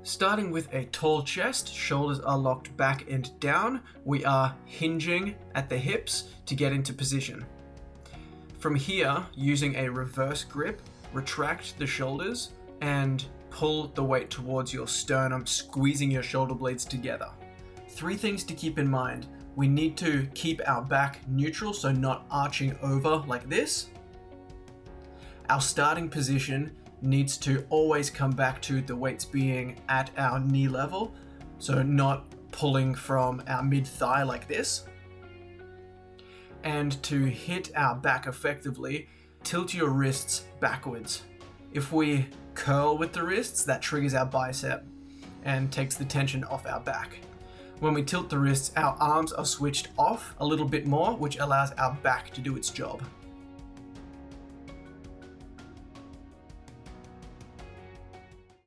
Starting with a tall chest, shoulders are locked back and down. We are hinging at the hips to get into position. From here, using a reverse grip, retract the shoulders and pull the weight towards your sternum, squeezing your shoulder blades together. 3 things to keep in mind. We need to keep our back neutral, so not arching over like this. Our starting position needs to always come back to the weights being at our knee level, so not pulling from our mid-thigh like this. And to hit our back effectively, tilt your wrists backwards. If we curl with the wrists, that triggers our bicep and takes the tension off our back. When we tilt the wrists, our arms are switched off a little bit more, which allows our back to do its job.